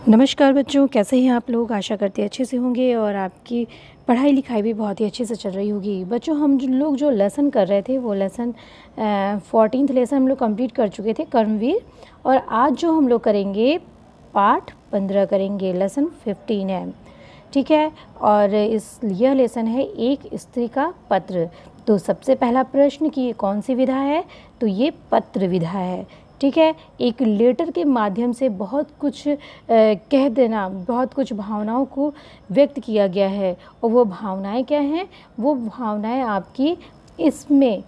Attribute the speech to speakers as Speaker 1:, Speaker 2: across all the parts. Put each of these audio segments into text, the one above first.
Speaker 1: नमस्कार बच्चों, कैसे हैं आप लोग। आशा करते हैं अच्छे से होंगे और आपकी पढ़ाई लिखाई भी बहुत ही अच्छे से चल रही होगी। बच्चों, हम लोग जो लेसन कर रहे थे वो लेसन 14th लेसन हम लोग कंप्लीट कर चुके थे, कर्मवीर। और आज जो हम लोग करेंगे पाठ 15 करेंगे, लेसन 15 है, ठीक है। और यह लेसन है एक स्त्री का पत्र। तो सबसे पहला प्रश्न कि ये कौन सी विधा है, तो ये पत्र विधा है, ठीक है। एक लेटर के माध्यम से बहुत कुछ कह देना, बहुत कुछ भावनाओं को व्यक्त किया गया है। और वो भावनाएं क्या हैं, वो भावनाएं आपकी इसमें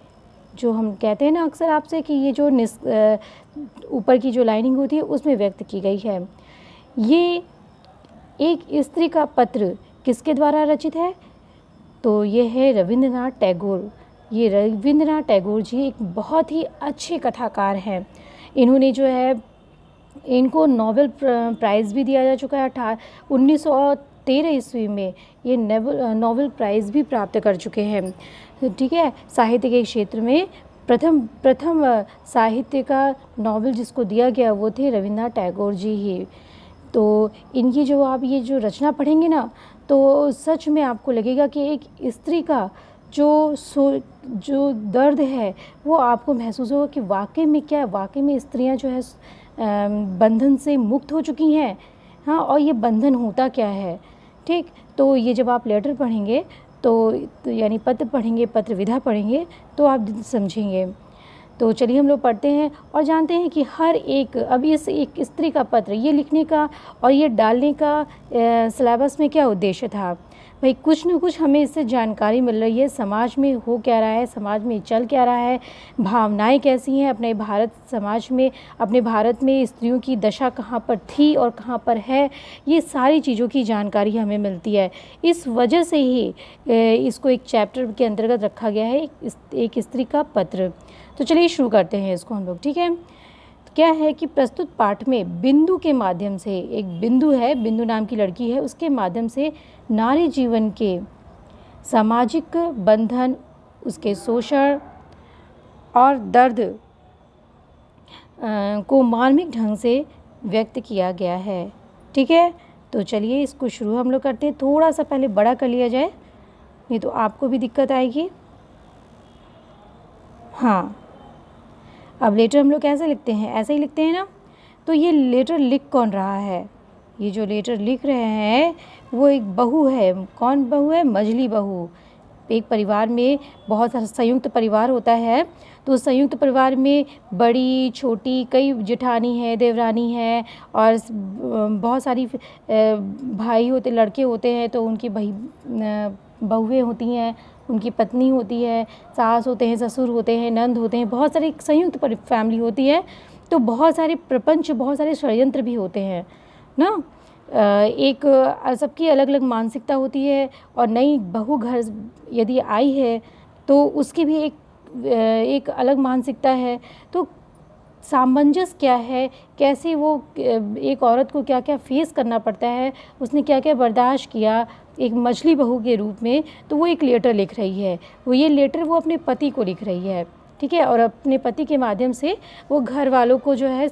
Speaker 1: जो हम कहते हैं ना अक्सर आपसे कि ये जो ऊपर की जो लाइनिंग होती है उसमें व्यक्त की गई है। ये एक स्त्री का पत्र किसके द्वारा रचित है, तो ये है रविंद्रनाथ टैगोर। ये रविंद्रनाथ टैगोर जी एक बहुत ही अच्छे कथाकार हैं। इन्होंने जो है, इनको नोबेल प्राइज़ भी दिया जा चुका है। 1913 ईस्वी में ये नोबेल प्राइज़ भी प्राप्त कर चुके हैं, ठीक है। साहित्य के क्षेत्र में प्रथम साहित्य का नोबेल जिसको दिया गया वो थे रविंद्रनाथ टैगोर जी ही। तो इनकी जो आप ये जो रचना पढ़ेंगे ना, तो सच में आपको लगेगा कि एक स्त्री का जो दर्द है वो आपको महसूस होगा कि वाकई में क्या है, वाकई में स्त्रियां जो है बंधन से मुक्त हो चुकी हैं, हाँ। और ये बंधन होता क्या है, ठीक। तो ये जब आप लेटर पढ़ेंगे तो यानी पत्र पढ़ेंगे, पत्र विधा पढ़ेंगे तो आप समझेंगे। तो चलिए हम लोग पढ़ते हैं और जानते हैं कि हर एक, अब इस एक स्त्री का पत्र ये लिखने का और ये डालने का सिलेबस में क्या उद्देश्य था भाई। कुछ न कुछ हमें इससे जानकारी मिल रही है, समाज में हो क्या रहा है, समाज में चल क्या रहा है, भावनाएं कैसी हैं अपने भारत समाज में, अपने भारत में स्त्रियों की दशा कहाँ पर थी और कहाँ पर है, ये सारी चीज़ों की जानकारी हमें मिलती है। इस वजह से ही इसको एक चैप्टर के अंतर्गत रखा गया है, एक स्त्री का पत्र। तो चलिए शुरू करते हैं इसको हम लोग, ठीक है। क्या है कि प्रस्तुत पाठ में बिंदु के माध्यम से, एक बिंदु है, बिंदु नाम की लड़की है, उसके माध्यम से नारी जीवन के सामाजिक बंधन, उसके शोषण और दर्द को मार्मिक ढंग से व्यक्त किया गया है, ठीक है। तो चलिए इसको शुरू हम लोग करते हैं। थोड़ा सा पहले बड़ा कर लिया जाए, नहीं तो आपको भी दिक्कत आएगी, हाँ। अब लेटर हम लोग कैसे लिखते हैं, ऐसे ही लिखते हैं ना। तो ये लेटर लिख कौन रहा है, ये जो लेटर लिख रहे हैं वो एक बहू है। कौन बहू है, मझली बहू। एक परिवार में बहुत सारा संयुक्त परिवार होता है, तो संयुक्त परिवार में बड़ी छोटी कई जेठानी है, देवरानी है और बहुत सारी भाई होते, लड़के होते हैं, तो उनकी बहुएँ होती हैं, उनकी पत्नी होती है, सास होते हैं, ससुर होते हैं, नंद होते हैं, बहुत सारी संयुक्त फैमिली होती है। तो बहुत सारे प्रपंच, बहुत सारे षड्यंत्र भी होते हैं ना। एक सबकी अलग अलग मानसिकता होती है और नई बहू घर यदि आई है तो उसकी भी एक अलग मानसिकता है। तो सामंजस्य क्या है, कैसे वो एक औरत को क्या क्या फेस करना पड़ता है, उसने क्या क्या बर्दाश्त किया एक मछली बहू के रूप में, तो वो एक लेटर लिख रही है। वो ये लेटर वो अपने पति को लिख रही है, ठीक है। और अपने पति के माध्यम से वो घर वालों को जो है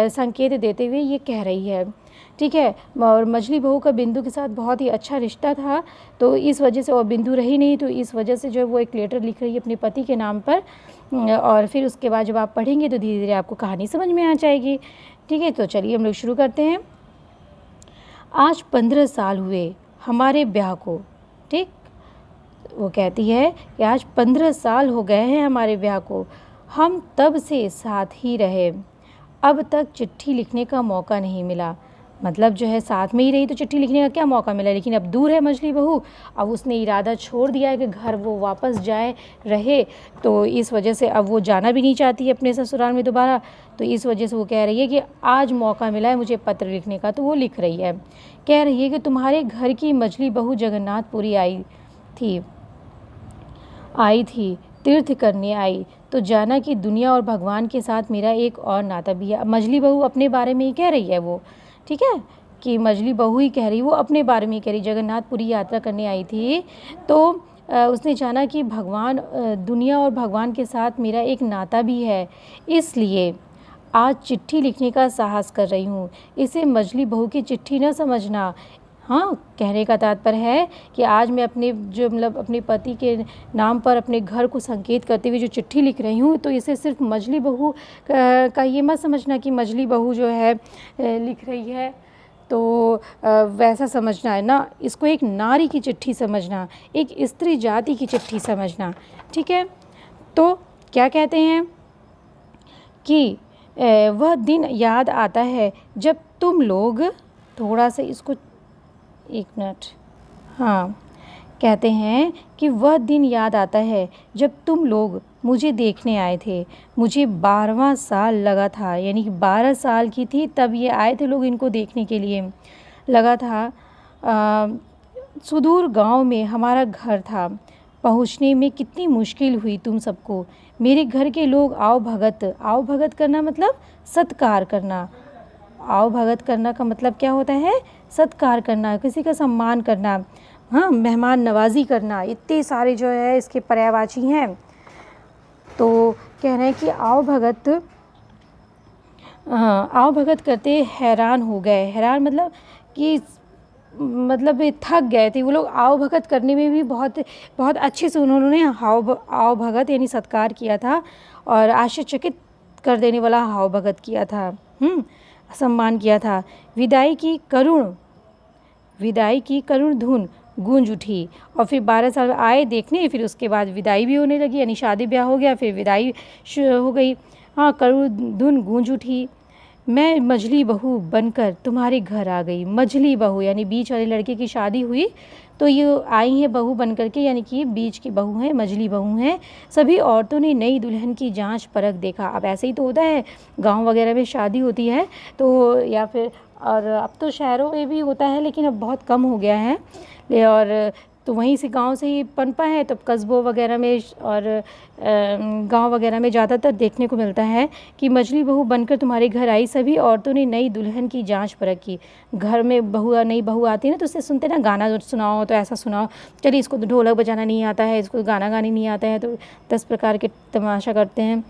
Speaker 1: संकेत देते हुए ये कह रही है, ठीक है। और मछली बहू का बिंदु के साथ बहुत ही अच्छा रिश्ता था, तो इस वजह से, और बिंदु रही नहीं, तो इस वजह से जो है वो एक लेटर लिख रही है अपने पति के नाम पर। और फिर उसके बाद जब आप पढ़ेंगे तो धीरे धीरे आपको कहानी समझ में आ जाएगी, ठीक है। तो चलिए हम लोग शुरू करते हैं। आज 15 साल हुए हमारे ब्याह को, ठीक। वो कहती है कि आज 15 साल हो गए हैं हमारे ब्याह को, हम तब से साथ ही रहे, अब तक चिट्ठी लिखने का मौका नहीं मिला। मतलब जो है साथ में ही रही तो चिट्ठी लिखने का क्या मौका मिला, लेकिन अब दूर है मछली बहू, अब उसने इरादा छोड़ दिया है कि घर वो वापस जाए रहे। तो इस वजह से अब वो जाना भी नहीं चाहती है अपने ससुराल में दोबारा। तो इस वजह से वो कह रही है कि आज मौका मिला है मुझे पत्र लिखने का। तो वो लिख रही है, कह रही है कि तुम्हारे घर की मछली बहू जगन्नाथपुरी आई थी, तीर्थ करने आई, तो जाना कि दुनिया और भगवान के साथ मेरा एक और नाता भी है। मछली बहू अपने बारे में ही कह रही है वो, ठीक है, कि मछली बहू ही कह रही, वो अपने बारे में ही कह रही। जगन्नाथपुरी यात्रा करने आई थी, तो उसने जाना कि भगवान, दुनिया और भगवान के साथ मेरा एक नाता भी है, इसलिए आज चिट्ठी लिखने का साहस कर रही हूँ। इसे मजली बहू की चिट्ठी न समझना। हाँ, कहने का तात्पर्य है कि आज मैं अपने जो मतलब अपने पति के नाम पर अपने घर को संकेत करते हुए जो चिट्ठी लिख रही हूँ, तो इसे सिर्फ मजली बहू का ये मत समझना कि मजली बहू जो है लिख रही है, तो वैसा समझना है ना। इसको एक नारी की चिट्ठी समझना, एक स्त्री जाति की चिट्ठी समझना। ठीक है, तो क्या कहते हैं कि वह दिन याद आता है जब तुम लोग, थोड़ा सा इसको, एक मिनट, हाँ, कहते हैं कि वह दिन याद आता है जब तुम लोग मुझे देखने आए थे। मुझे 12वां साल लगा था, यानी कि 12 साल की थी तब ये आए थे लोग इनको देखने के लिए। लगा था सुदूर गांव में हमारा घर था। पहुंचने में कितनी मुश्किल हुई तुम सबको। मेरे घर के लोग आओ भगत करना मतलब सत्कार करना। आओ भगत करना का मतलब क्या होता है? सत्कार करना, किसी का सम्मान करना, हाँ, मेहमान नवाजी करना। इतने सारे जो है इसके पर्यायवाची हैं। तो कह रहे हैं कि आओ भगत करते हैरान हो गए। हैरान मतलब कि थक गए थे वो लोग। आओ भगत करने में भी बहुत बहुत अच्छे से उन्होंने आओ भगत यानी सत्कार किया था, और आश्चर्यचकित कर देने वाला आओ भगत किया था, सम्मान किया था। विदाई की करुण धुन गूंज उठी, और फिर 12 साल आए देखने, फिर उसके बाद विदाई भी होने लगी, यानी शादी ब्याह हो गया, फिर विदाई हो गई। हाँ, करुण धुन गूंज उठी। मैं मझली बहू बनकर तुम्हारे घर आ गई। मझली बहू यानी बीच वाले लड़के की शादी हुई, तो ये आई हैं बहू बन करके, यानी कि बीच की बहू हैं, मझली बहू हैं। सभी औरतों ने नई दुल्हन की जांच परख देखा। अब ऐसे ही तो होता है, गांव वगैरह में शादी होती है तो, या फिर, और अब तो शहरों में भी होता है लेकिन अब बहुत कम हो गया है, और तो वहीं से गांव से ही पनपा है, तो कस्बों वगैरह में और गांव वगैरह में ज़्यादातर देखने को मिलता है कि मछली बहू बनकर तुम्हारे घर आई। सभी औरतों ने नई दुल्हन की जांच परख की। घर में नई बहू आती है ना, तो उससे सुनते ना, गाना सुनाओ तो ऐसा सुनाओ, चलिए इसको तो ढोलक बजाना नहीं आता है, इसको गाना गाने नहीं आता है, तो 10 प्रकार के तमाशा करते हैं।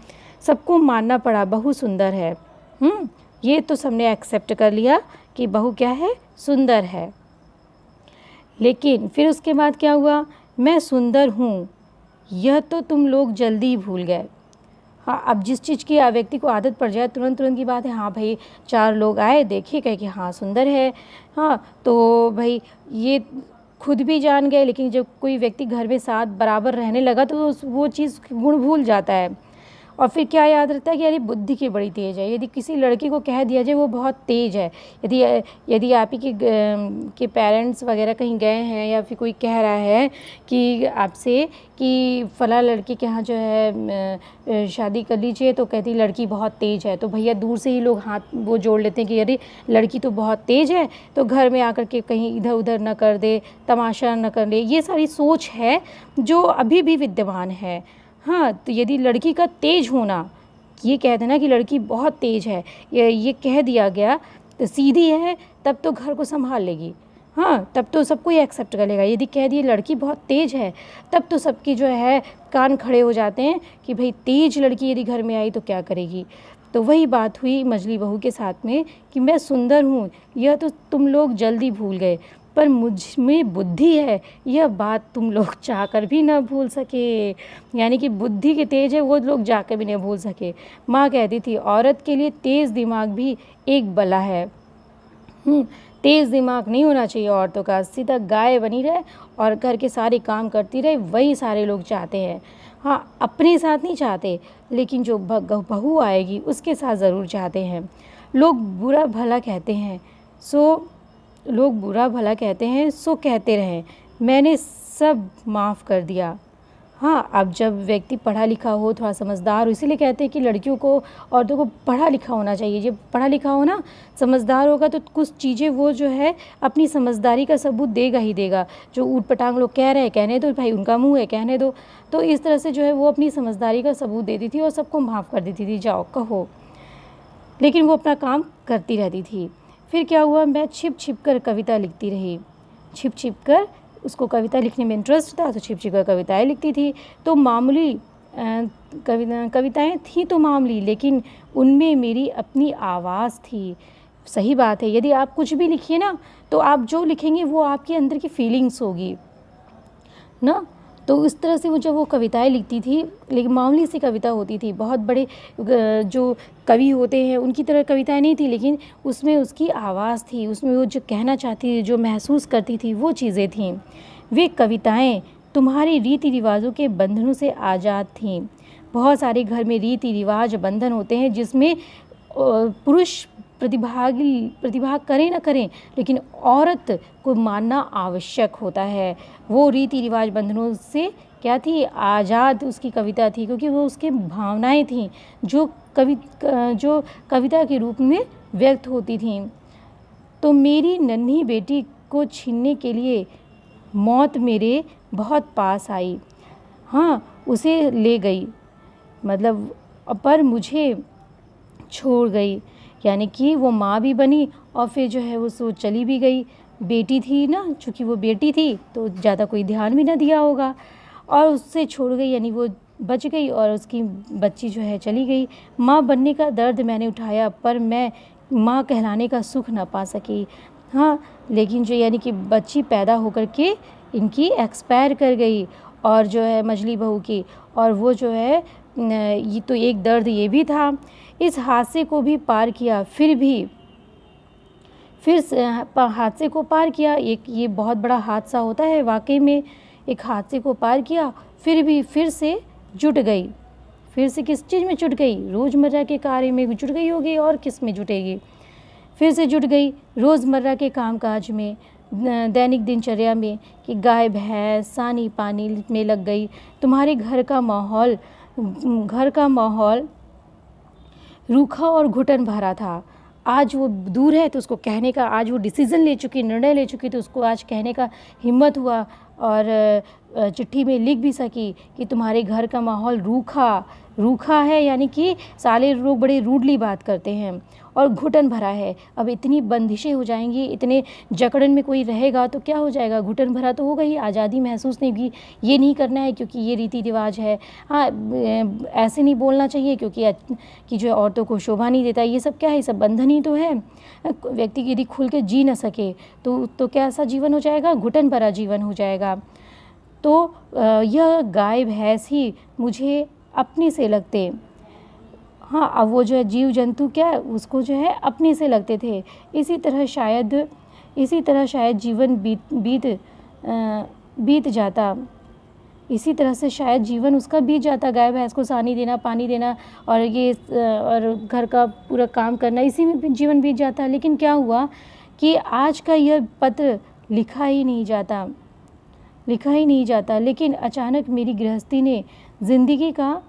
Speaker 1: सबको मानना पड़ा बहू सुंदर है। ये तो सबने एक्सेप्ट कर लिया कि बहू क्या है, सुंदर है। लेकिन फिर उसके बाद क्या हुआ? मैं सुंदर हूँ यह तो तुम लोग जल्दी भूल गए। हाँ, अब जिस चीज़ की व्यक्ति को आदत पड़ जाए, तुरंत की बात है, हाँ भाई 4 लोग आए, देखे, कहे कि हाँ सुंदर है, हाँ, तो भाई ये खुद भी जान गए, लेकिन जब कोई व्यक्ति घर में साथ बराबर रहने लगा तो वो चीज़ गुण भूल जाता है। और फिर क्या याद रहता है कि अरे बुद्धि की बड़ी तेज़ है। यदि किसी लड़के को कह दिया जाए वो बहुत तेज़ है, यदि आप ही के पेरेंट्स वगैरह कहीं गए हैं, या फिर कोई कह रहा है कि आपसे कि फ़लाँ लड़के के यहाँ जो है शादी कर लीजिए, तो कहती लड़की बहुत तेज़ है, तो भैया दूर से ही लोग हाथ वो जोड़ लेते हैं कि अरे लड़की तो बहुत तेज़ है, तो घर में आकर के कहीं इधर उधर न कर दे, तमाशा न कर ले। ये सारी सोच है जो अभी भी विद्यमान है। हाँ, तो यदि लड़की का तेज होना, ये कह देना कि लड़की बहुत तेज है, ये कह दिया गया, तो सीधी है, तब तो घर को संभाल लेगी। हाँ, तब तो सब कोई एक्सेप्ट कर लेगा। यदि कह दिए लड़की बहुत तेज है, तब तो सबकी जो है कान खड़े हो जाते हैं कि भाई तेज लड़की यदि घर में आई तो क्या करेगी। तो वही बात हुई मझली बहू के साथ में कि मैं सुंदर हूँ यह तो तुम लोग जल्दी भूल गए, पर मुझ में बुद्धि है यह बात तुम लोग चाहकर भी ना भूल सके। यानी कि बुद्धि के तेज है वो लोग जाकर भी नहीं भूल सके। माँ कहती थी औरत के लिए तेज़ दिमाग भी एक बला है। तेज़ दिमाग नहीं होना चाहिए औरतों का, सीधा गाय बनी रहे और घर के सारे काम करती रहे, वही सारे लोग चाहते हैं। हाँ, अपने साथ नहीं चाहते, लेकिन जो बहू आएगी उसके साथ ज़रूर चाहते हैं। लोग बुरा भला कहते हैं सो कहते रहें, मैंने सब माफ़ कर दिया। हाँ, अब जब व्यक्ति पढ़ा लिखा हो, थोड़ा समझदार हो, इसीलिए कहते हैं कि लड़कियों को, औरतों को पढ़ा लिखा होना चाहिए। जब पढ़ा लिखा हो ना, समझदार होगा, तो कुछ चीज़ें वो जो है अपनी समझदारी का सबूत देगा ही देगा। जो ऊट पटांग लोग कह रहे हैं, कहने दो भाई, उनका मुँह है, कहने दो। तो इस तरह से जो है वो अपनी समझदारी का सबूत देती थी और सबको माफ़ कर देती थी, जाओ कहो, लेकिन वो अपना काम करती रहती थी। फिर क्या हुआ? मैं छिप छिप कर कविता लिखती रही। उसको कविता लिखने में इंटरेस्ट था, तो छिप छिप कर कविताएं लिखती थी। तो मामूली कविताएं थी तो मामूली, लेकिन उनमें मेरी अपनी आवाज़ थी। सही बात है, यदि आप कुछ भी लिखिए ना, तो आप जो लिखेंगे वो आपके अंदर की फीलिंग्स होगी ना। तो इस तरह से वो जब वो कविताएं लिखती थी, लेकिन मामूली सी कविता होती थी। बहुत बड़े जो कवि होते हैं उनकी तरह कविताएं नहीं थी, लेकिन उसमें उसकी आवाज़ थी, उसमें वो जो कहना चाहती थी, जो महसूस करती थी, वो चीज़ें थीं। वे कविताएं तुम्हारे रीति रिवाजों के बंधनों से आज़ाद थीं। बहुत सारे घर में रीति रिवाज बंधन होते हैं जिसमें पुरुष प्रतिभाग करें ना करें, लेकिन औरत को मानना आवश्यक होता है। वो रीति रिवाज बंधनों से क्या थी, आज़ाद उसकी कविता थी, क्योंकि वो उसके भावनाएं थीं जो कविता के रूप में व्यक्त होती थीं। तो मेरी नन्ही बेटी को छीनने के लिए मौत मेरे बहुत पास आई। हाँ, उसे ले गई, मतलब पर मुझे छोड़ गई, यानी कि वो माँ भी बनी और फिर जो है वो चली भी गई। बेटी थी ना, चूँकि वो बेटी थी तो ज़्यादा कोई ध्यान भी ना दिया होगा, और उससे छोड़ गई, यानी वो बच गई और उसकी बच्ची जो है चली गई। माँ बनने का दर्द मैंने उठाया, पर मैं माँ कहलाने का सुख ना पा सकी। हाँ, लेकिन जो यानी कि बच्ची पैदा होकर के इनकी एक्सपायर कर गई, और जो है मझली बहू की, और वो जो है ये तो एक दर्द ये भी था। इस हादसे को भी पार किया, हादसे को पार किया, एक ये बहुत बड़ा हादसा होता है वाकई में। एक हादसे को पार किया, फिर से जुट गई। फिर से किस चीज़ में जुट गई? रोज़मर्रा के कार्य में जुट गई होगी, और किस में जुटेगी? फिर से जुट गई रोज़मर्रा के कामकाज में, दैनिक दिनचर्या में, कि गाय भैंस सानी पानी में लग गई। तुम्हारे घर का माहौल रूखा और घुटन भरा था। आज वो दूर है तो उसको कहने का, आज वो डिसीज़न ले चुकी, निर्णय ले चुकी, तो उसको आज कहने का हिम्मत हुआ, और चिट्ठी में लिख भी सकी कि तुम्हारे घर का माहौल रूखा है, यानी कि साले लोग बड़े रूडली बात करते हैं, और घुटन भरा है। अब इतनी बंदिशें हो जाएंगी, इतने जकड़न में कोई रहेगा तो क्या हो जाएगा, घुटन भरा तो होगा ही, आज़ादी महसूस नहीं होगी। ये नहीं करना है क्योंकि ये रीति रिवाज है। हाँ, ऐसे नहीं बोलना चाहिए कि जो औरतों को शोभा नहीं देता। ये सब क्या है, ये सब बंधन ही तो है। व्यक्ति यदि खुल के जी न सके तो कैसा जीवन हो जाएगा, घुटन भरा जीवन हो जाएगा। तो यह गाय भैंस ही मुझे अपने से लगते। हाँ, अब वो जो है जीव जंतु क्या, उसको जो है अपने से लगते थे। इसी तरह शायद जीवन बीत जाता। इसी तरह से शायद जीवन उसका बीत जाता। गाय भैंस को सानी देना, पानी देना, और घर का पूरा काम करना, इसी में जीवन बीत जाता। लेकिन क्या हुआ कि आज का यह पत्र लिखा ही नहीं जाता। लेकिन अचानक मेरी गृहस्थी ने ज़िंदगी का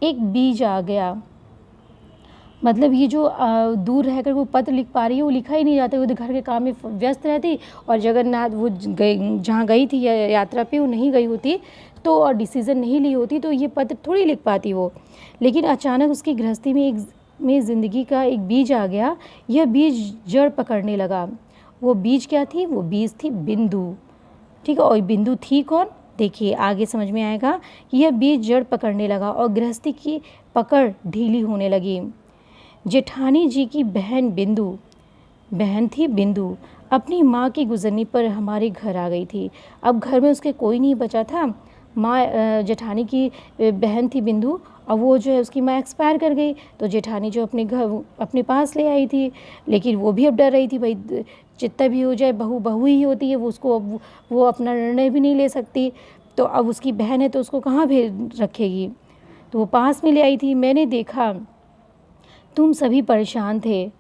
Speaker 1: एक बीज आ गया। मतलब ये जो दूर रहकर वो पत्र लिख पा रही है, वो लिखा ही नहीं जाता। वो घर के काम में व्यस्त रहती, और जगन्नाथ वो जहाँ गई थी यात्रा पे, वो नहीं गई होती तो, और डिसीज़न नहीं ली होती तो ये पत्र थोड़ी लिख पाती वो। लेकिन अचानक उसकी गृहस्थी में ज़िंदगी का एक बीज आ गया। यह बीज जड़ पकड़ने लगा। वो बीज क्या थी? वो बीज थी बिंदु। ठीक है, और बिंदु थी कौन? देखिए आगे समझ में आएगा। यह बीज जड़ पकड़ने लगा और गृहस्थी की पकड़ ढीली होने लगी। जेठानी जी की बहन थी बिंदु, अपनी माँ के गुजरने पर हमारे घर आ गई थी। अब घर में उसके कोई नहीं बचा था। जेठानी की बहन थी बिंदु, अब वो जो है उसकी माँ एक्सपायर कर गई, तो जेठानी जो अपने पास ले आई थी। लेकिन वो भी अब डर रही थी, भाई जितना भी हो जाए बहू ही होती है, वो अपना निर्णय भी नहीं ले सकती। तो अब उसकी बहन है तो उसको कहाँ भेज रखेगी, तो वो पास में ले आई थी। मैंने देखा तुम सभी परेशान थे।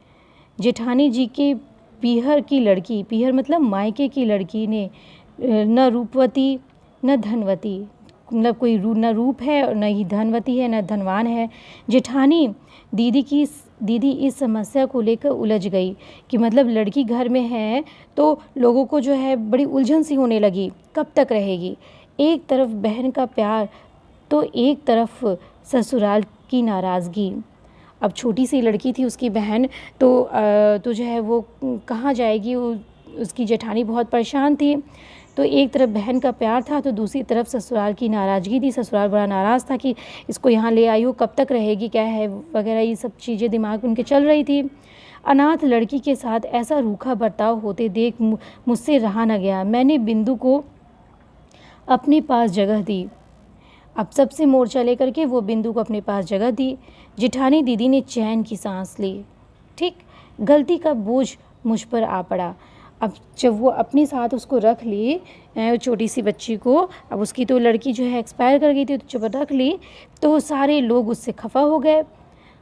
Speaker 1: जेठानी जी के पीहर मतलब मायके की लड़की ने न रूपवती न धनवती, मतलब कोई न रूप है और न ही धनवती है, न धनवान है। जेठानी दीदी इस समस्या को लेकर उलझ गई कि मतलब लड़की घर में है तो लोगों को जो है बड़ी उलझन सी होने लगी, कब तक रहेगी। एक तरफ बहन का प्यार तो एक तरफ ससुराल की नाराज़गी। अब छोटी सी लड़की थी उसकी बहन, तो जो है वो कहाँ जाएगी, उसकी जेठानी बहुत परेशान थी। तो एक तरफ बहन का प्यार था तो दूसरी तरफ ससुराल की नाराज़गी थी। ससुराल बड़ा नाराज़ था कि इसको यहाँ ले आई हो, कब तक रहेगी, क्या है वगैरह, ये सब चीज़ें दिमाग में उनके चल रही थी। अनाथ लड़की के साथ ऐसा रूखा बर्ताव होते देख मुझसे रहा न गया। मैंने बिंदु को अपने पास जगह दी। अब सबसे मोर्चा लेकर के वो बिंदु को अपने पास जगह दी। जिठानी दीदी ने चैन की सांस ली। ठीक, गलती का बोझ मुझ पर आ पड़ा। अब जब वो अपने साथ उसको रख ली, छोटी सी बच्ची को, अब उसकी तो लड़की जो है एक्सपायर कर गई थी, तो जब रख ली तो सारे लोग उससे खफा हो गए।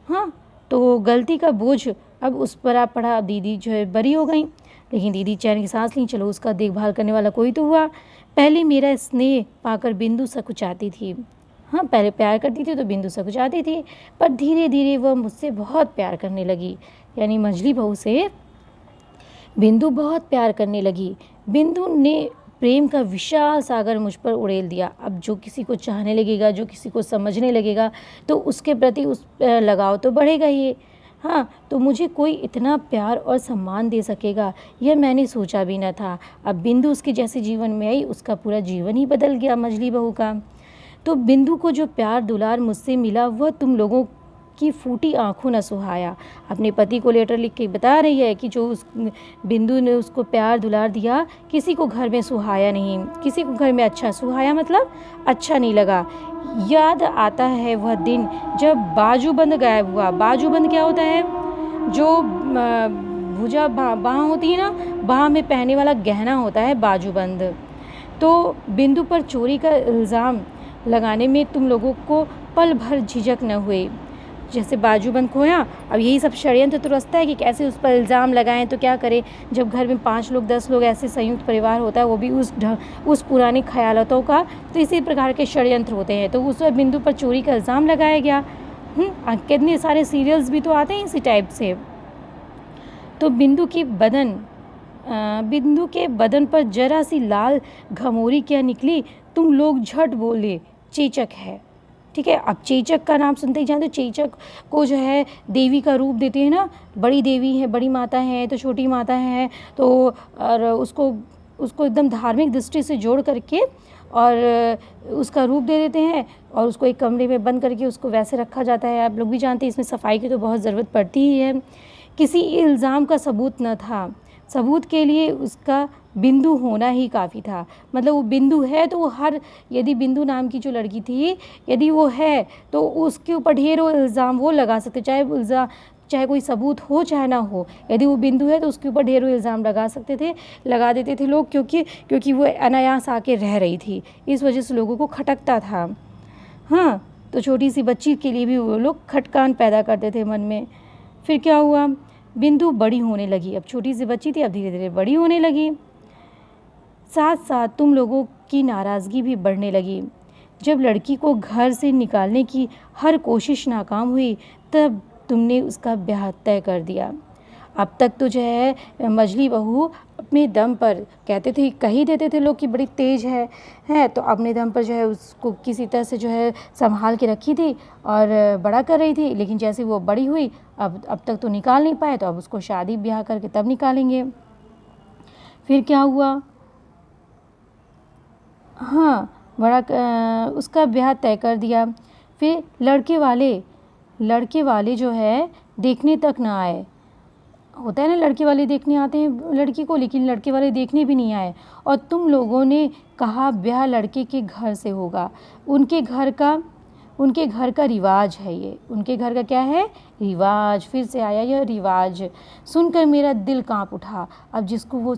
Speaker 1: हाँ, तो गलती का बोझ अब उस पर आ पड़ा। दीदी जो है बरी हो गई, लेकिन दीदी चैन की सांस ली। चलो, उसका देखभाल करने वाला कोई तो हुआ। पहले मेरा स्नेह पाकर बिंदु सकुचाती थी। हाँ, पहले प्यार करती थी तो बिंदु सकुचाती थी, पर धीरे धीरे वह मुझसे बहुत प्यार करने लगी। यानी मंझली बहू से बिंदु बहुत प्यार करने लगी। बिंदु ने प्रेम का विशाल सागर मुझ पर उड़ेल दिया। अब जो किसी को चाहने लगेगा, जो किसी को समझने लगेगा, तो उसके प्रति उस लगाव तो बढ़ेगा ही। हाँ, तो मुझे कोई इतना प्यार और सम्मान दे सकेगा, यह मैंने सोचा भी न था। अब बिंदु उसके जैसे जीवन में आई, उसका पूरा जीवन ही बदल गया मंझली बहू का। तो बिंदु को जो प्यार दुलार मुझसे मिला, वह तुम लोगों की फूटी आंखों न सुहाया। अपने पति को लेटर लिख के बता रही है कि जो उस बिंदु ने उसको प्यार दुलार दिया, किसी को घर में सुहाया नहीं, किसी को घर में अच्छा सुहाया मतलब अच्छा नहीं लगा। याद आता है वह दिन जब बाजूबंद गायब हुआ। बाजूबंद क्या होता है? जो भुजा बाँह होती है ना, बाँह में पहनने वाला गहना होता है बाजूबंद। तो बिंदु पर चोरी का इल्ज़ाम लगाने में तुम लोगों को पल भर झिझक न हुए। जैसे बाजूबंद खोया, अब यही सब षड्यंत्र तो रचता है कि कैसे उस पर इल्ज़ाम लगाएं, तो क्या करें जब घर में 5 लोग 10 लोग ऐसे संयुक्त परिवार होता है, वो भी उस पुराने ख़यालातों का, तो इसी प्रकार के षड्यंत्र होते हैं। तो उस बिंदु पर चोरी का इल्ज़ाम लगाया गया। कितने सारे सीरियल्स भी तो आते हैं इसी टाइप से। तो बिंदु के बदन पर जरा सी लाल घमोरी क्या निकली, तुम लोग झट बोले चेचक है। ठीक है, अब चेचक का नाम सुनते ही जानते, चेचक को जो है देवी का रूप देते हैं ना, बड़ी देवी है, बड़ी माता है तो छोटी माता है, तो और उसको एकदम धार्मिक दृष्टि से जोड़ करके और उसका रूप दे देते हैं और उसको एक कमरे में बंद करके उसको वैसे रखा जाता है। आप लोग भी जानते हैं इसमें सफाई की तो बहुत ज़रूरत पड़ती ही है। किसी इल्ज़ाम का सबूत न था, सबूत के लिए उसका बिंदु होना ही काफ़ी था। मतलब वो बिंदु है तो वो यदि बिंदु नाम की जो लड़की थी, यदि वो है तो उसके ऊपर ढेरों इल्ज़ाम वो लगा सकते, चाहे कोई सबूत हो चाहे ना हो। यदि वो बिंदु है तो उसके ऊपर ढेरों इल्ज़ाम लगा देते थे लोग, क्योंकि वो अनायास आके रह रही थी, इस वजह से लोगों को खटकता था। हाँ, तो छोटी सी बच्ची के लिए भी वो लोग खटकान पैदा करते थे मन में। फिर क्या हुआ, बिंदु बड़ी होने लगी। अब छोटी सी बच्ची थी, अब धीरे धीरे बड़ी होने लगी। साथ साथ तुम लोगों की नाराज़गी भी बढ़ने लगी। जब लड़की को घर से निकालने की हर कोशिश नाकाम हुई, तब तुमने उसका ब्याह तय कर दिया। अब तक तो जो है मंझली बहू अपने दम पर कहते थे, कह ही देते थे लोग कि बड़ी तेज़ है, तो अपने दम पर जो है उसको किसी तरह से जो है संभाल के रखी थी और बड़ा कर रही थी। लेकिन जैसे वो बड़ी हुई, अब तक तो निकाल नहीं पाए, तो अब उसको शादी ब्याह करके तब निकालेंगे। फिर क्या हुआ, हाँ, उसका ब्याह तय कर दिया। फिर लड़के वाले जो है देखने तक ना आए। होता है ना, लड़के वाले देखने आते हैं लड़की को, लेकिन लड़के वाले देखने भी नहीं आए। और तुम लोगों ने कहा ब्याह लड़के के घर से होगा। उनके घर का रिवाज है ये। उनके घर का क्या है? रिवाज। फिर से आया यह रिवाज। सुनकर मेरा दिल कांप उठा। अब जिसको वो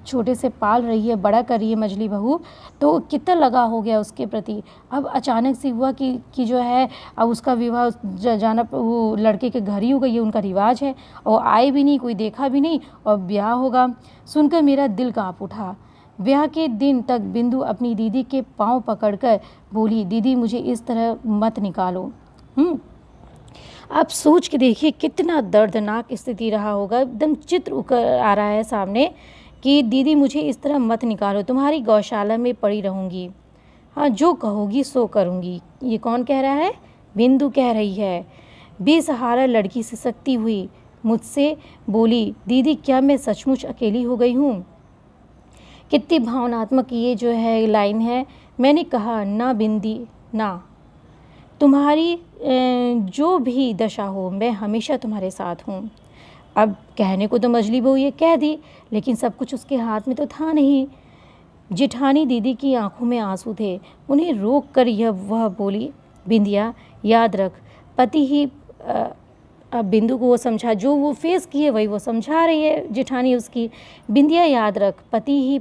Speaker 1: छोटे से पाल रही है, बड़ा कर रही है मंझली बहू, तो कितना लगा हो गया उसके प्रति। अब अचानक से हुआ कि जो है अब उसका विवाह जाना वो लड़के के घर ही होगा, ये उनका रिवाज है, और आए भी नहीं, कोई देखा भी नहीं, और ब्याह होगा। सुनकर मेरा दिल कांप उठा। ब्याह के दिन तक बिंदु अपनी दीदी के पाँव पकड़कर बोली, दीदी मुझे इस तरह मत निकालो। आप सोच के देखिए कितना दर्दनाक स्थिति रहा होगा। एकदम चित्र उकर आ रहा है सामने कि दीदी मुझे इस तरह मत निकालो, तुम्हारी गौशाला में पड़ी रहूँगी, हाँ जो कहोगी सो करूँगी। ये कौन कह रहा है? बिंदु कह रही है। बेसहारा लड़की सिसकती हुई मुझसे बोली, दीदी क्या मैं सचमुच अकेली हो गई हूँ? कितनी भावनात्मक ये जो है लाइन है। मैंने कहा, ना बिंदी ना, तुम्हारी जो भी दशा हो मैं हमेशा तुम्हारे साथ हूँ। अब कहने को तो मजली बहू ये कह दी, लेकिन सब कुछ उसके हाथ में तो था नहीं। जेठानी दीदी की आंखों में आंसू थे। उन्हें रोक कर वह बोली, बिंदिया याद रख, पति ही अब बिंदु को वो समझा, जो वो फेस की है वही वो समझा रही है जेठानी उसकी। बिंदिया याद रख, पति ही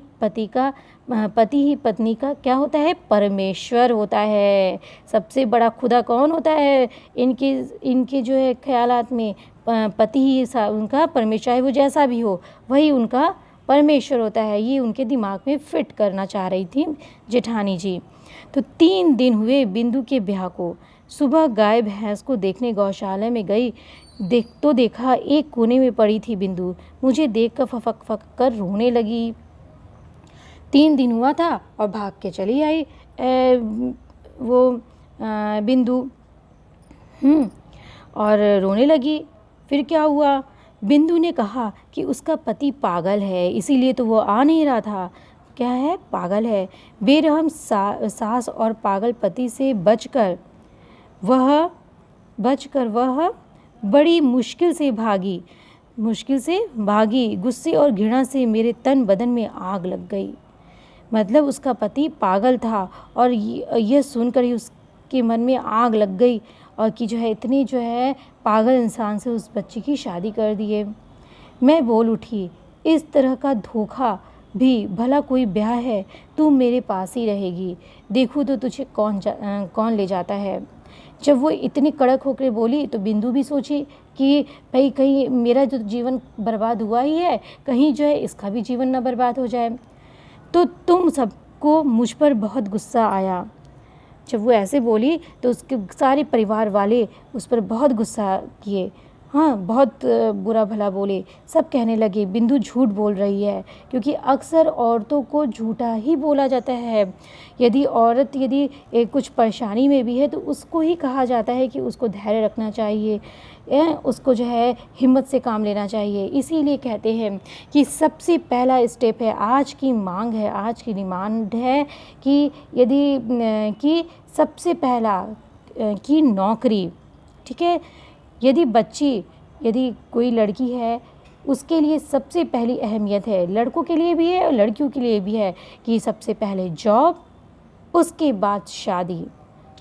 Speaker 1: पत्नी का क्या होता है, परमेश्वर होता है। सबसे बड़ा खुदा कौन होता है इनके जो है ख्यालात में, पति ही उनका परमेश्वर, चाहे वो जैसा भी हो वही उनका परमेश्वर होता है। ये उनके दिमाग में फिट करना चाह रही थी जेठानी जी। तो 3 दिन हुए बिंदु के ब्याह को। सुबह गाय भैंस को देखने गौशाला में गई, देखा एक कोने में पड़ी थी बिंदु। मुझे देखकर फक फक कर रोने लगी। 3 दिन हुआ था और भाग के चली आई बिंदु। और रोने लगी। फिर क्या हुआ? बिंदु ने कहा कि उसका पति पागल है, इसीलिए तो वो आ नहीं रहा था। क्या है? पागल है। बेरहम सास और पागल पति से बचकर वह बड़ी मुश्किल से भागी। गुस्से और घृणा से मेरे तन बदन में आग लग गई। मतलब उसका पति पागल था और यह सुनकर ही उसके मन में आग लग गई, और कि जो है इतनी जो है पागल इंसान से उस बच्ची की शादी कर दिए। मैं बोल उठी, इस तरह का धोखा भी भला कोई ब्याह है? तू मेरे पास ही रहेगी, देखूँ तो तुझे कौन ले जाता है। जब वो इतनी कड़क होकर बोली तो बिंदु भी सोची कि भाई कहीं मेरा जो जीवन बर्बाद हुआ ही है, कहीं जो है इसका भी जीवन ना बर्बाद हो जाए। तो तुम सबको मुझ पर बहुत गुस्सा आया। जब वो ऐसे बोली तो उसके सारे परिवार वाले उस पर बहुत गुस्सा किए। हाँ, बहुत बुरा भला बोले। सब कहने लगे बिंदु झूठ बोल रही है, क्योंकि अक्सर औरतों को झूठा ही बोला जाता है। यदि औरत कुछ परेशानी में भी है तो उसको ही कहा जाता है कि उसको धैर्य रखना चाहिए, उसको जो है हिम्मत से काम लेना चाहिए। इसीलिए कहते हैं कि सबसे पहला स्टेप है, आज की मांग है, आज की डिमांड है कि कि सबसे पहला की नौकरी। ठीक है? यदि कोई लड़की है, उसके लिए सबसे पहली अहमियत है, लड़कों के लिए भी है और लड़कियों के लिए भी है, कि सबसे पहले जॉब, उसके बाद शादी।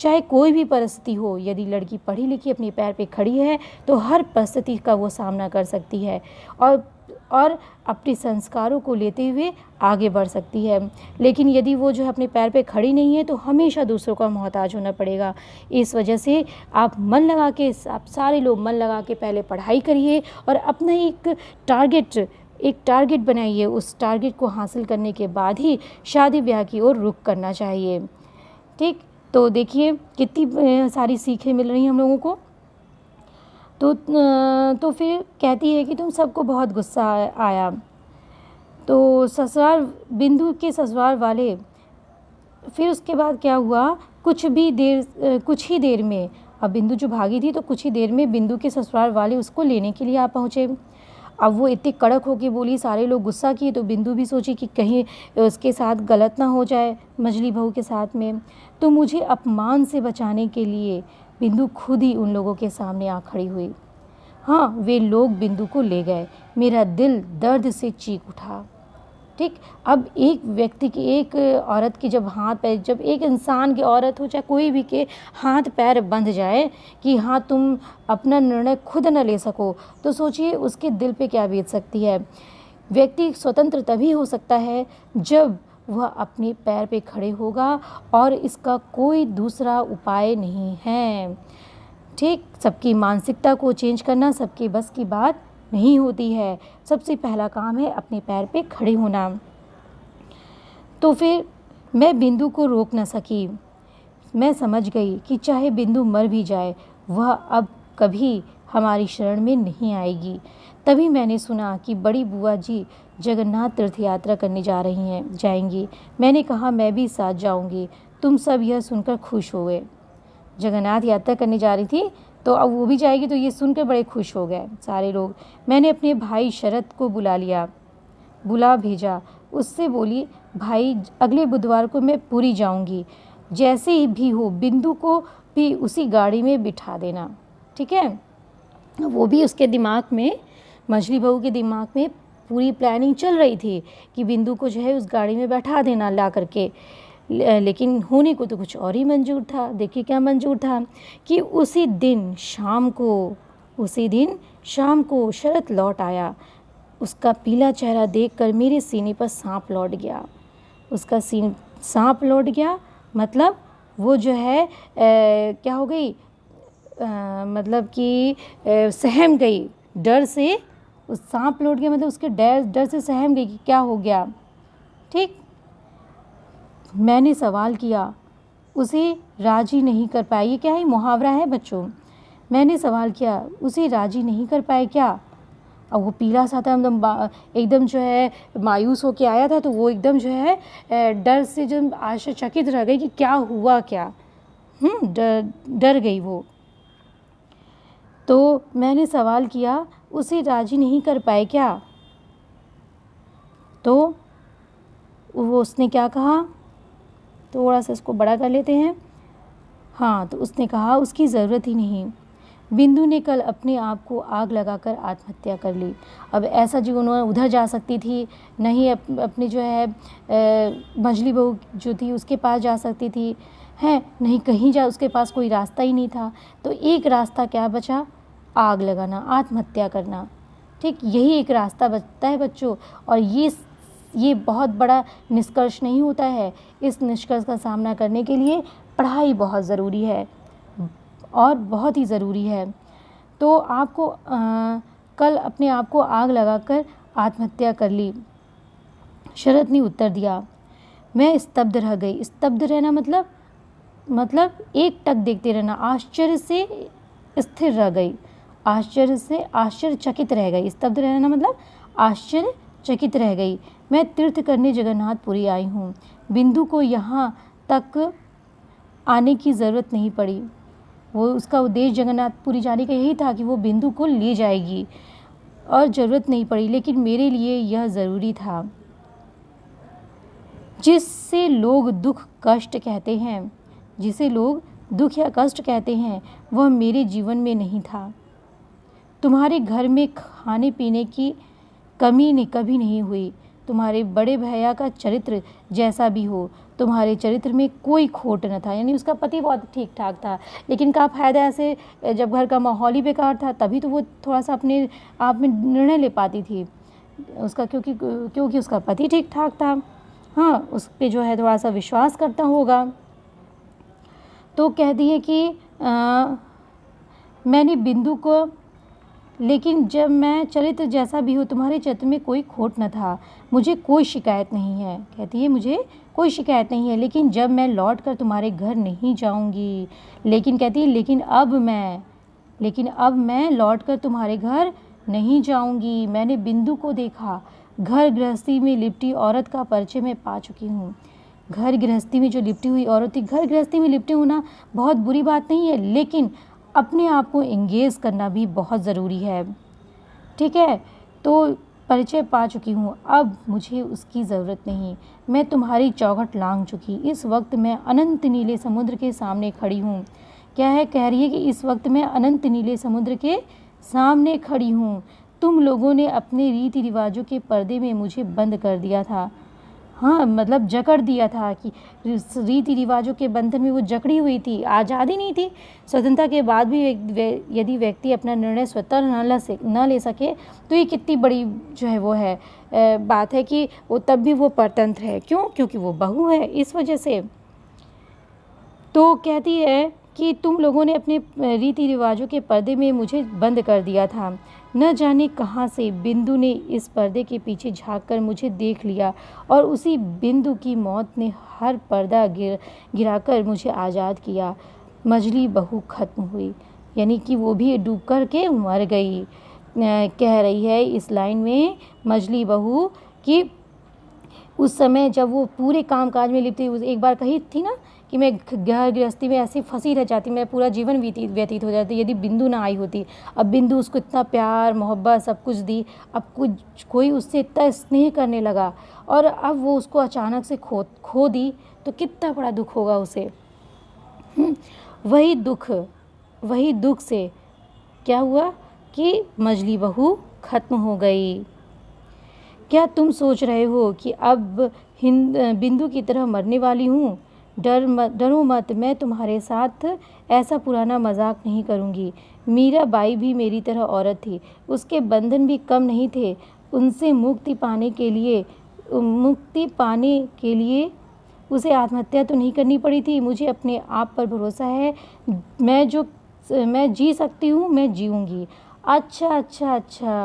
Speaker 1: चाहे कोई भी परिस्थिति हो, यदि लड़की पढ़ी लिखी अपने पैर पे खड़ी है तो हर परिस्थिति का वो सामना कर सकती है और अपने संस्कारों को लेते हुए आगे बढ़ सकती है। लेकिन यदि वो जो है अपने पैर पे खड़ी नहीं है तो हमेशा दूसरों का मोहताज होना पड़ेगा। इस वजह से आप सारे लोग मन लगा के पहले पढ़ाई करिए और अपना एक टारगेट बनाइए। उस टारगेट को हासिल करने के बाद ही शादी ब्याह की ओर रुख करना चाहिए। ठीक? तो देखिए कितनी सारी सीखें मिल रही हैं हम लोगों को। तो फिर कहती है कि तुम सबको बहुत गुस्सा आया। तो बिंदु के ससुराल वाले, फिर उसके बाद क्या हुआ, कुछ ही देर में, अब बिंदु जो भागी थी तो कुछ ही देर में बिंदु के ससुराल वाले उसको लेने के लिए आ पहुँचे। अब वो इतनी कड़क होके बोली, सारे लोग गुस्सा किए, तो बिंदु भी सोची कि कहीं उसके साथ गलत ना हो जाए मजली बहू के साथ में। तो मुझे अपमान से बचाने के लिए बिंदु खुद ही उन लोगों के सामने आ खड़ी हुई। हाँ, वे लोग बिंदु को ले गए। मेरा दिल दर्द से चीख उठा। ठीक? अब एक औरत की जब एक इंसान की, औरत हो चाहे कोई भी, के हाथ पैर बंध जाए कि हाँ तुम अपना निर्णय खुद न ले सको, तो सोचिए उसके दिल पे क्या बीत सकती है। व्यक्ति स्वतंत्र तभी हो सकता है जब वह अपने पैर पे खड़े होगा, और इसका कोई दूसरा उपाय नहीं है। ठीक? सबकी मानसिकता को चेंज करना सबके बस की बात नहीं होती है। सबसे पहला काम है अपने पैर पे खड़े होना। तो फिर मैं बिंदु को रोक न सकी। मैं समझ गई कि चाहे बिंदु मर भी जाए, वह अब कभी हमारी शरण में नहीं आएगी। तभी मैंने सुना कि बड़ी बुआ जी जगन्नाथ तीर्थ यात्रा करने जाएंगी। मैंने कहा मैं भी साथ जाऊंगी। तुम सब यह सुनकर खुश हो गए। जगन्नाथ यात्रा करने जा रही थी तो अब वो भी जाएगी, तो ये सुनकर बड़े खुश हो गए सारे लोग। मैंने अपने भाई शरद को बुला लिया। बुला भेजा। उससे बोली, भाई अगले बुधवार को मैं पूरी जाऊंगी, जैसे ही भी हो बिंदु को भी उसी गाड़ी में बिठा देना, ठीक है। वो भी उसके दिमाग में, मछली बहू के दिमाग में पूरी प्लानिंग चल रही थी कि बिंदु को जो है उस गाड़ी में बैठा देना ला करके। लेकिन होने को तो कुछ और ही मंजूर था। देखिए क्या मंजूर था कि उसी दिन शाम को शरत लौट आया। उसका पीला चेहरा देखकर मेरे सीने पर सांप लौट गया। उसका सांप लौट गया मतलब वो जो है क्या हो गई, मतलब कि सहम गई डर से। उस सांप लौट गया मतलब उसके डर से सहम गई कि क्या हो गया, ठीक। मैंने सवाल किया, उसे राजी नहीं कर पाई। ये क्या है, मुहावरा है बच्चों। मैंने सवाल किया, उसे राजी नहीं कर पाए क्या। अब वो पीला सा था, एकदम जो है मायूस होके आया था, तो वो एकदम जो है डर से जो आश्चर्यचकित रह गई कि क्या हुआ क्या। डर गई वो। तो मैंने सवाल किया, उसे राजी नहीं कर पाए क्या। तो वो उसने क्या कहा, थोड़ा सा इसको बड़ा कर लेते हैं। हाँ, तो उसने कहा उसकी ज़रूरत ही नहीं। बिंदु ने कल अपने आप को आग लगाकर आत्महत्या कर ली। अब ऐसा जी उन्होंने उधर जा सकती थी, नहीं अपनी जो है मझली बहू जो थी उसके पास जा सकती थी, है नहीं कहीं जा, उसके पास कोई रास्ता ही नहीं था। तो एक रास्ता क्या बचा, आग लगाना, आत्महत्या करना, ठीक। यही एक रास्ता बचता है बच्चों। और ये बहुत बड़ा निष्कर्ष नहीं होता है। इस निष्कर्ष का सामना करने के लिए पढ़ाई बहुत ज़रूरी है और बहुत ही ज़रूरी है। तो आपको कल अपने आप को आग लगाकर आत्महत्या कर ली। शरत ने उत्तर दिया। मैं स्तब्ध रह गई। स्तब्ध रहना मतलब एक टक देखते रहना, आश्चर्य से स्थिर रह गई, आश्चर्यचकित रह गई। स्तब्ध रहना मतलब आश्चर्यचकित रह गई। मैं तीर्थ करने जगन्नाथपुरी आई हूँ। बिंदु को यहाँ तक आने की ज़रूरत नहीं पड़ी। वो उसका उद्देश्य जगन्नाथपुरी जाने का यही था कि वो बिंदु को ले जाएगी, और ज़रूरत नहीं पड़ी, लेकिन मेरे लिए यह ज़रूरी था। जिसे लोग दुख या कष्ट कहते हैं वह मेरे जीवन में नहीं था। तुम्हारे घर में खाने पीने की कमी कभी नहीं हुई। तुम्हारे बड़े भैया का चरित्र जैसा भी हो, तुम्हारे चरित्र में कोई खोट न था। यानी उसका पति बहुत ठीक ठाक था, लेकिन क्या फ़ायदा ऐसे, जब घर का माहौल ही बेकार था तभी तो वो थोड़ा सा अपने आप में निर्णय ले पाती थी उसका, क्योंकि उसका पति ठीक ठाक था। हाँ, उस पर जो है थोड़ा सा विश्वास करता होगा। तो कहती है कि मैंने बिंदु को, लेकिन जब मैं चरित्र जैसा भी हो तुम्हारे चरित्र में कोई खोट न था। मुझे कोई शिकायत नहीं है, कहती है मुझे कोई शिकायत नहीं है, लेकिन जब मैं लौट कर तुम्हारे घर नहीं जाऊंगी। लेकिन कहती है लेकिन अब मैं लौट कर तुम्हारे घर नहीं जाऊंगी। मैंने बिंदु को देखा। घर गृहस्थी में लिपटी औरत का परिचय मैं पा चुकी हूँ। घर गृहस्थी में जो लिपटी हुई औरत थी, घर गृहस्थी में लिपटे होना बहुत बुरी बात नहीं है, लेकिन अपने आप को एंगेज करना भी बहुत ज़रूरी है, ठीक है। तो परिचय पा चुकी हूँ, अब मुझे उसकी ज़रूरत नहीं। मैं तुम्हारी चौखट लांघ चुकी। इस वक्त मैं अनंत नीले समुद्र के सामने खड़ी हूँ। क्या है, कह रही है कि इस वक्त मैं अनंत नीले समुद्र के सामने खड़ी हूँ। तुम लोगों ने अपने रीति रिवाजों के पर्दे में मुझे बंद कर दिया था। हाँ, मतलब जकड़ दिया था कि रीति रिवाजों के बंधन में वो जकड़ी हुई थी, आज़ादी नहीं थी। स्वतंत्रता के बाद भी यदि व्यक्ति अपना निर्णय स्वतः न ले सके तो ये कितनी बड़ी जो है वो है बात है कि वो तब भी वो परतंत्र है। क्यों? क्योंकि वो बहू है, इस वजह से। तो कहती है कि तुम लोगों ने अपने रीति रिवाजों के पर्दे में मुझे बंद कर दिया था। न जाने कहाँ से बिंदु ने इस पर्दे के पीछे झांककर मुझे देख लिया, और उसी बिंदु की मौत ने हर पर्दा गिराकर मुझे आज़ाद किया। मझली बहू खत्म हुई, यानी कि वो भी डूब कर के मर गई। कह रही है इस लाइन में मझली बहू कि उस समय जब वो पूरे कामकाज में लिप्त थी, एक बार कही थी ना कि मैं घर गृहस्थी में ऐसी फंसी रह जाती, मेरा पूरा जीवन व्यतीत हो जाती यदि बिंदु ना आई होती। अब बिंदु उसको इतना प्यार मोहब्बत सब कुछ दी, अब कुछ कोई उससे इतना स्नेह करने लगा और अब वो उसको अचानक से खो दी तो कितना बड़ा दुख होगा उसे। वही दुख से क्या हुआ कि मजली बहू खत्म हो गई। क्या तुम सोच रहे हो कि अब बिंदु की तरह मरने वाली हूँ? डरो मत, मैं तुम्हारे साथ ऐसा पुराना मजाक नहीं करूँगी। मीराबाई भी मेरी तरह औरत थी, उसके बंधन भी कम नहीं थे। उनसे मुक्ति पाने के लिए उसे आत्महत्या तो नहीं करनी पड़ी थी। मुझे अपने आप पर भरोसा है, मैं जी सकती हूँ, मैं जीऊँगी। अच्छा,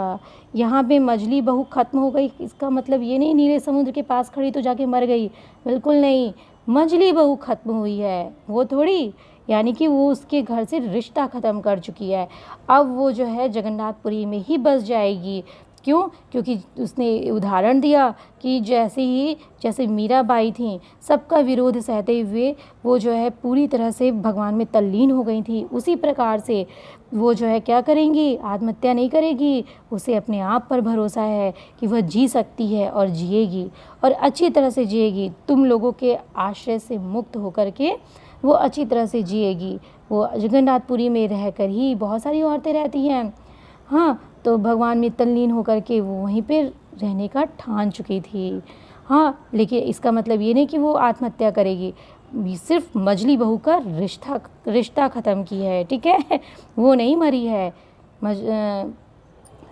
Speaker 1: यहाँ पे मजली बहू खत्म हो गई, इसका मतलब ये नहीं नीले समुद्र के पास खड़ी तो जाके मर गई, बिल्कुल नहीं। मजली बहू खत्म हुई है, वो थोड़ी, यानी कि वो उसके घर से रिश्ता ख़त्म कर चुकी है। अब वो जो है जगन्नाथपुरी में ही बस जाएगी। क्यों? क्योंकि उसने उदाहरण दिया कि जैसे मीराबाई थी, सबका विरोध सहते हुए वो जो है पूरी तरह से भगवान में तल्लीन हो गई थी, उसी प्रकार से वो जो है क्या करेंगी, आत्महत्या नहीं करेगी। उसे अपने आप पर भरोसा है कि वह जी सकती है और जिएगी और अच्छी तरह से जिएगी। तुम लोगों के आश्रय से मुक्त होकर के वो अच्छी तरह से जिएगी। वो जगन्नाथपुरी में रहकर ही बहुत सारी औरतें रहती हैं, हाँ, तो भगवान में तल्लीन होकर के वो वहीं पे रहने का ठान चुकी थी। हाँ, लेकिन इसका मतलब ये नहीं कि वो आत्महत्या करेगी, सिर्फ मजली बहू का रिश्ता ख़त्म की है, ठीक है। वो नहीं मरी है,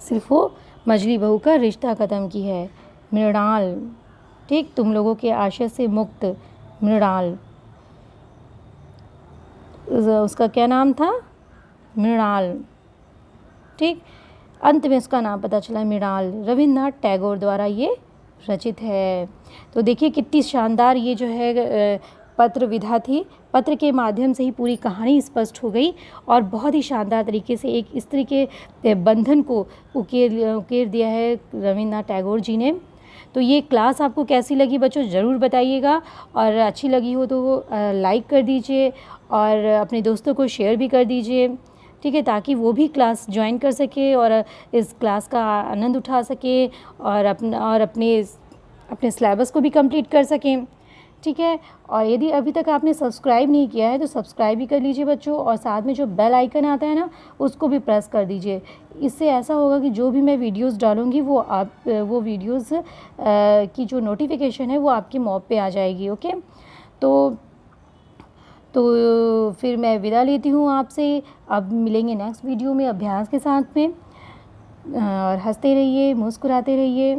Speaker 1: सिर्फ वो मजली बहू का रिश्ता ख़त्म की है। मृणाल, ठीक, तुम लोगों के आशय से मुक्त मृणाल, उसका क्या नाम था? मृणाल, ठीक। अंत में उसका नाम पता चला मृणाल, रविन्द्रनाथ टैगोर द्वारा ये रचित है। तो देखिए कितनी शानदार ये जो है पत्र विधा थी। पत्र के माध्यम से ही पूरी कहानी स्पष्ट हो गई और बहुत ही शानदार तरीके से एक स्त्री के बंधन को उकेर दिया है रविन्द्रनाथ टैगोर जी ने। तो ये क्लास आपको कैसी लगी बच्चों, ज़रूर बताइएगा और अच्छी लगी हो तो लाइक कर दीजिए और अपने दोस्तों को शेयर भी कर दीजिए, ठीक है, ताकि वो भी क्लास ज्वाइन कर सके और इस क्लास का आनंद उठा सके और अपने सिलेबस को भी कंप्लीट कर सकें, ठीक है। और यदि अभी तक आपने सब्सक्राइब नहीं किया है तो सब्सक्राइब भी कर लीजिए बच्चों और साथ में जो बेल आइकन आता है ना उसको भी प्रेस कर दीजिए। इससे ऐसा होगा कि जो भी मैं वीडियोस डालूँगी वो वीडियोस की जो नोटिफिकेशन है वो आपकी मोबाइल पे आ जाएगी, ओके। तो फिर मैं विदा लेती हूँ आपसे। अब मिलेंगे नेक्स्ट वीडियो में अभ्यास के साथ में और हंसते रहिए, मुस्कुराते रहिए।